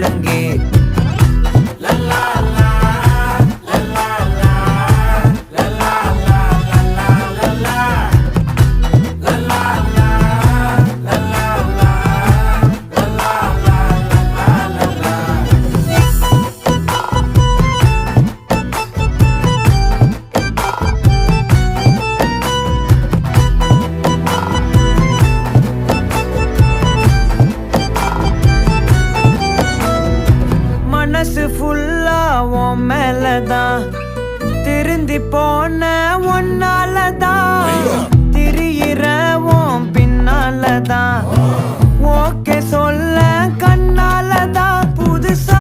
ஒழுங்கே. மனசு ஃபுல்லா உன் மேலதான், திருந்தி போன ஒன்னாலதான், திரியிற உன் பின்னாலதான், ஓகே சொல்ல கண்ணாலதான்,